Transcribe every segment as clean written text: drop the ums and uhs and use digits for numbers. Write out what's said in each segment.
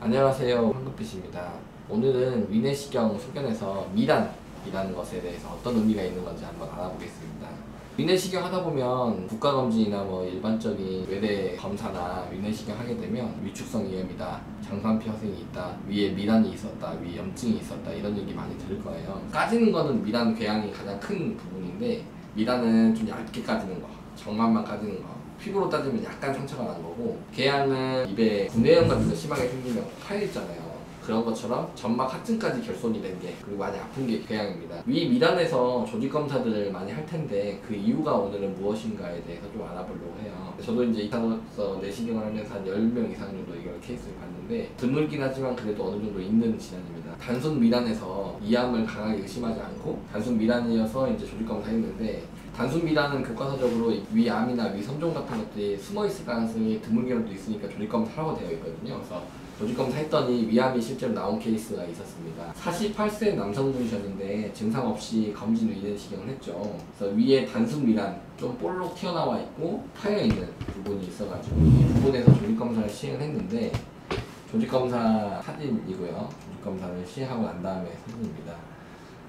안녕하세요, 황금빛입니다. 오늘은 위내시경 소견에서 미란이라는 것에 대해서 어떤 의미가 있는 건지 한번 알아보겠습니다. 위내시경 하다 보면 국가검진이나 일반적인 외래 검사나 위내시경 하게 되면 위축성 이염이다, 장판피 허생이 있다, 위에 미란이 있었다, 위에 염증이 있었다, 이런 얘기 많이 들을 거예요. 까지는 거는 미란 궤양이 가장 큰 부분인데, 미란은 좀 얇게 까지는 거, 정말만 까지는 거, 피부로 따지면 약간 상처가 난 거고, 궤양은 입에 구내염 같은 거 심하게 생기면 파여있잖아요. 그런 것처럼 점막 하층까지 결손이 된 게, 그리고 많이 아픈 게 궤양입니다. 위 미란에서 조직 검사들을 많이 할 텐데 그 이유가 오늘은 무엇인가에 대해서 좀 알아보려고 해요. 저도 이제 의사로서 내시경을 하면서 한 10명 이상 정도 이걸 케이스를 봤는데, 드물긴 하지만 그래도 어느 정도 있는 질환입니다. 단순 미란에서 이암을 강하게 의심하지 않고 단순 미란이어서 이제 조직 검사했는데, 단순 미란은 교과서적으로 위암이나 위섬종 같은 것들이 숨어있을 가능성이 드물게라도 있으니까 조직 검사라고 되어 있거든요. 그래서 조직 검사 했더니 위암이 실제로 나온 케이스가 있었습니다. 48세 남성분이셨는데 증상 없이 검진 위내시경을 했죠. 그래서 위에 단순 미란 좀 볼록 튀어나와 있고 파여 있는 부분이 있어가지고 이 부분에서 조직 검사를 시행했는데, 조직 검사 사진이고요. 조직 검사를 시행하고 난 다음에 사진입니다.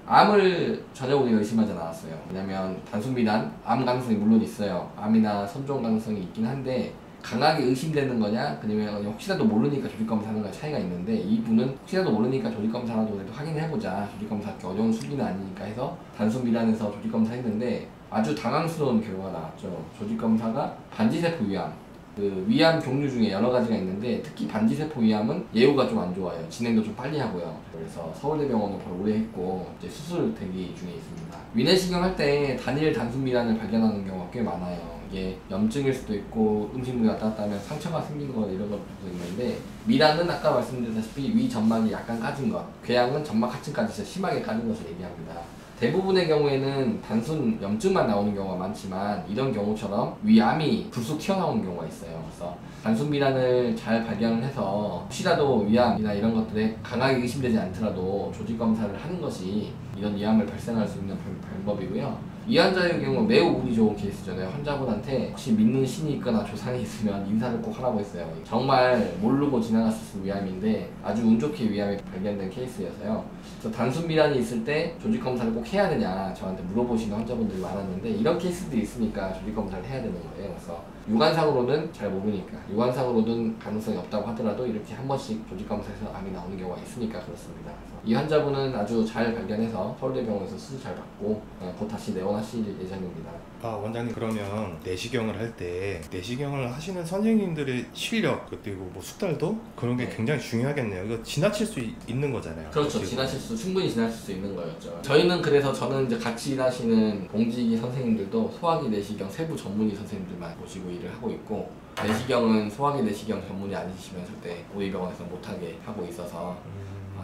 암을 전혀 우리가 의심하지 않았어요. 왜냐면 단순 미란, 암 가능성이 물론 있어요. 암이나 섬종 가능성이 있긴 한데 강하게 의심되는 거냐, 아니면 혹시라도 모르니까 조직검사하는 거냐 차이가 있는데, 이분은 혹시라도 모르니까 조직검사라도 그래도 확인해보자, 조직검사하기 어려운 수준은 아니니까 해서 단순 미란에서 조직검사 했는데 아주 당황스러운 결과가 나왔죠. 조직검사가 반지세포 위암, 그 위암 종류 중에 여러 가지가 있는데 특히 반지세포 위암은 예후가 좀 안 좋아요. 진행도 좀 빨리 하고요. 그래서 서울대병원을 바로 오래 했고 이제 수술 대기 중에 있습니다. 위내시경 할 때 단일 단순 미란을 발견하는 경우가 꽤 많아요. 이게 염증일 수도 있고 음식물이 왔다 갔다 하면 상처가 생긴 거 이런 것도 있는데, 미란은 아까 말씀드렸다시피 위 점막이 약간 까진 것, 궤양은 점막 하층까지 진짜 심하게 까진 것을 얘기합니다. 대부분의 경우에는 단순 염증만 나오는 경우가 많지만 이런 경우처럼 위암이 불쑥 튀어나오는 경우가 있어요. 그래서 단순 미란을 잘 발견을 해서 혹시라도 위암이나 이런 것들에 강하게 의심되지 않더라도 조직 검사를 하는 것이 이런 위암을 발생할 수 있는 방법이고요. 이 환자의 경우 매우 운이 좋은 케이스잖아요. 환자분한테 혹시 믿는 신이 있거나 조상이 있으면 인사를 꼭 하라고 했어요. 정말 모르고 지나갔을 위암인데 아주 운 좋게 위암이 발견된 케이스여서요. 그래서 단순 미란이 있을 때 조직 검사를 꼭 해야 되냐 저한테 물어보시는 환자분들이 많았는데, 이런 케이스들이 있으니까 조직 검사를 해야 되는 거예요. 그래서 육안상으로는 잘 모르니까, 육안상으로는 가능성이 없다고 하더라도 이렇게 한 번씩 조직 검사에서 암이 나오는 경우가 있으니까 그렇습니다. 그래서 이 환자분은 아주 잘 발견해서 서울대병원에서 수술 잘 받고 곧 다시 내원하실 예정입니다. 원장님, 그러면 내시경을 할 때 내시경을 하시는 선생님들의 실력 그리고 숙달도 그런 게 네. 굉장히 중요하겠네요. 이거 지나칠 수 있는 거잖아요. 그렇죠. 충분히 지나칠 수 있는 거였죠. 그래서 저는 이제 같이 일하시는 공직이 선생님들도 소화기 내시경 세부 전문의 선생님들만 모시고 일을 하고 있고, 내시경은 소화기 내시경 전문의 아니시면 절대 우리 병원에서 못하게 하고 있어서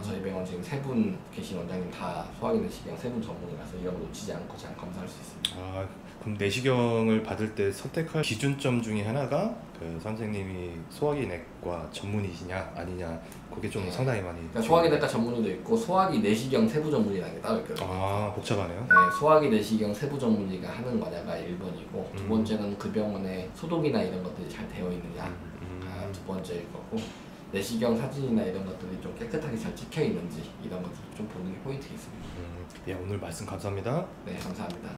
저희 병원 지금 3분 계신 원장님 다 소화기 내시경 세분 전문이라서 이런 거 놓치지 않고 잘 검사할 수 있습니다. 그럼 내시경을 받을 때 선택할 기준점 중에 하나가 그 선생님이 소화기 내과 전문이시냐 아니냐, 그게 좀 상당히 많이. 그러니까 소화기 내과 전문의도 있고 소화기 내시경 세부 전문의라는 게 따로 있거든요. 복잡하네요. 네, 소화기 내시경 세부 전문의가 하는 거냐가 1번이고, 두 번째는 그 병원에 소독이나 이런 것들이 잘 되어 있느냐, 두 번째일 거고, 내시경 사진이나 이런 것들이 좀 깨끗하게 잘 찍혀 있는지 이런 것들 좀 보는 게 포인트겠습니다. 오늘 말씀 감사합니다. 네, 감사합니다.